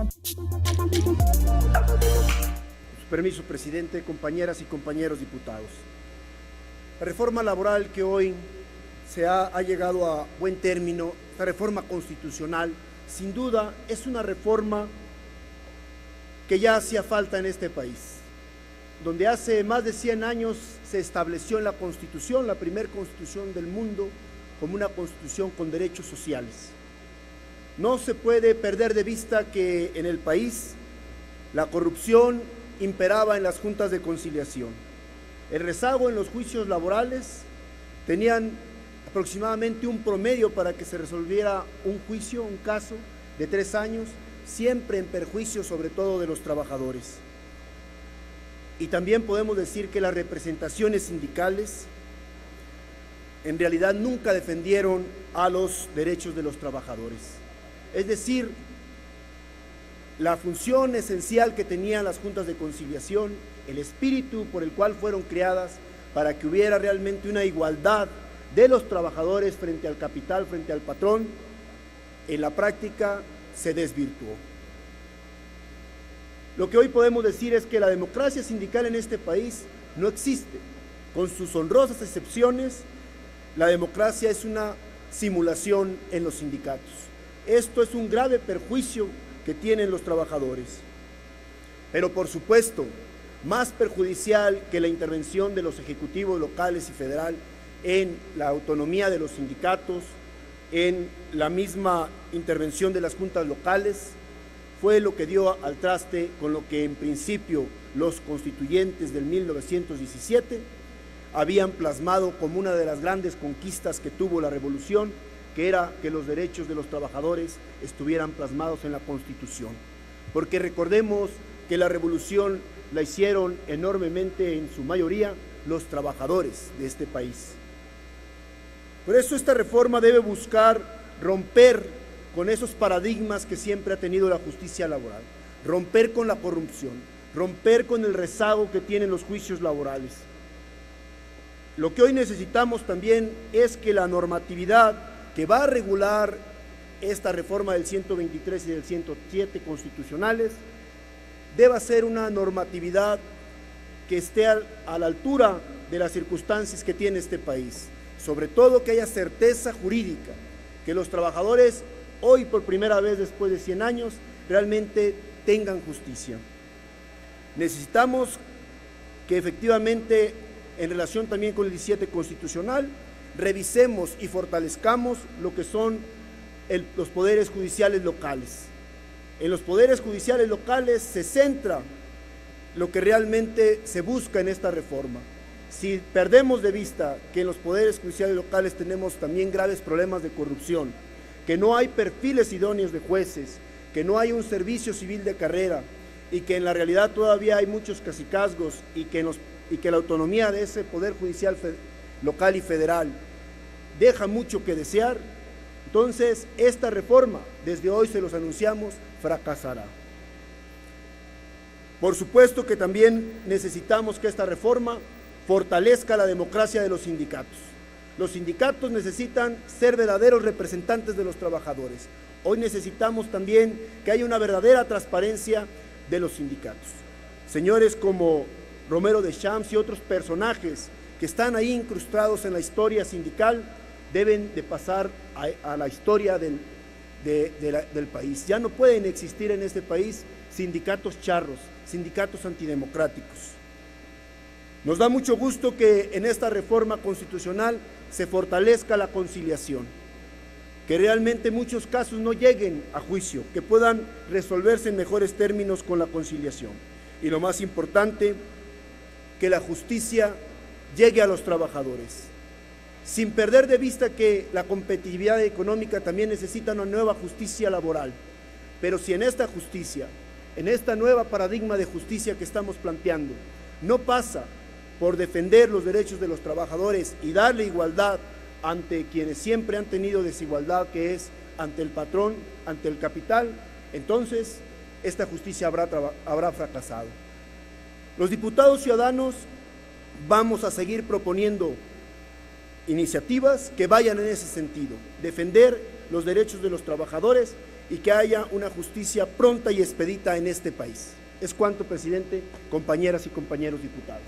Su permiso, presidente, compañeras y compañeros diputados. La reforma laboral que hoy ha llegado a buen término, esta reforma constitucional, sin duda es una reforma que ya hacía falta en este país, donde hace más de 100 años se estableció en la Constitución, la primera Constitución del mundo, como una Constitución con derechos sociales. No se puede perder de vista que en el país la corrupción imperaba en las juntas de conciliación. El rezago en los juicios laborales tenían aproximadamente un promedio para que se resolviera un juicio, un caso de 3 años, siempre en perjuicio sobre todo de los trabajadores. Y también podemos decir que las representaciones sindicales en realidad nunca defendieron a los derechos de los trabajadores. Es decir, la función esencial que tenían las juntas de conciliación, el espíritu por el cual fueron creadas para que hubiera realmente una igualdad de los trabajadores frente al capital, frente al patrón, en la práctica se desvirtuó. Lo que hoy podemos decir es que la democracia sindical en este país no existe. Con sus honrosas excepciones, la democracia es una simulación en los sindicatos. Esto es un grave perjuicio que tienen los trabajadores. Pero por supuesto, más perjudicial que la intervención de los ejecutivos locales y federal en la autonomía de los sindicatos, en la misma intervención de las juntas locales, fue lo que dio al traste con lo que en principio los constituyentes del 1917 habían plasmado como una de las grandes conquistas que tuvo la revolución, que era que los derechos de los trabajadores estuvieran plasmados en la Constitución. Porque recordemos que la revolución la hicieron enormemente, en su mayoría, los trabajadores de este país. Por eso esta reforma debe buscar romper con esos paradigmas que siempre ha tenido la justicia laboral, romper con la corrupción, romper con el rezago que tienen los juicios laborales. Lo que hoy necesitamos también es que la normatividad que va a regular esta reforma del 123 y del 107 constitucionales deba ser una normatividad que esté a la altura de las circunstancias que tiene este país, sobre todo que haya certeza jurídica, que los trabajadores hoy por primera vez después de 100 años realmente tengan justicia. Necesitamos que efectivamente, en relación también con el 17 constitucional, revisemos y fortalezcamos lo que son los poderes judiciales locales. En los poderes judiciales locales se centra lo que realmente se busca en esta reforma. Si perdemos de vista que en los poderes judiciales locales tenemos también graves problemas de corrupción, que no hay perfiles idóneos de jueces, que no hay un servicio civil de carrera y que en la realidad todavía hay muchos cacicazgos y que la autonomía de ese poder judicial local y federal deja mucho que desear, entonces esta reforma, desde hoy se los anunciamos, fracasará. Por supuesto que también necesitamos que esta reforma fortalezca la democracia de los sindicatos. Los sindicatos necesitan ser verdaderos representantes de los trabajadores. Hoy necesitamos también que haya una verdadera transparencia de los sindicatos. Señores como Romero Deschamps y otros personajes que están ahí incrustados en la historia sindical deben de pasar a la historia del país. Ya no pueden existir en este país sindicatos charros, sindicatos antidemocráticos. Nos da mucho gusto que en esta reforma constitucional se fortalezca la conciliación, que realmente muchos casos no lleguen a juicio, que puedan resolverse en mejores términos con la conciliación. Y lo más importante, que la justicia llegue a los trabajadores, sin perder de vista que la competitividad económica también necesita una nueva justicia laboral. Pero si en esta justicia, en esta nueva paradigma de justicia que estamos planteando, no pasa por defender los derechos de los trabajadores y darle igualdad ante quienes siempre han tenido desigualdad, que es ante el patrón, ante el capital, entonces esta justicia habrá fracasado. Los diputados ciudadanos vamos a seguir proponiendo iniciativas que vayan en ese sentido, defender los derechos de los trabajadores y que haya una justicia pronta y expedita en este país. Es cuanto, presidente, compañeras y compañeros diputados.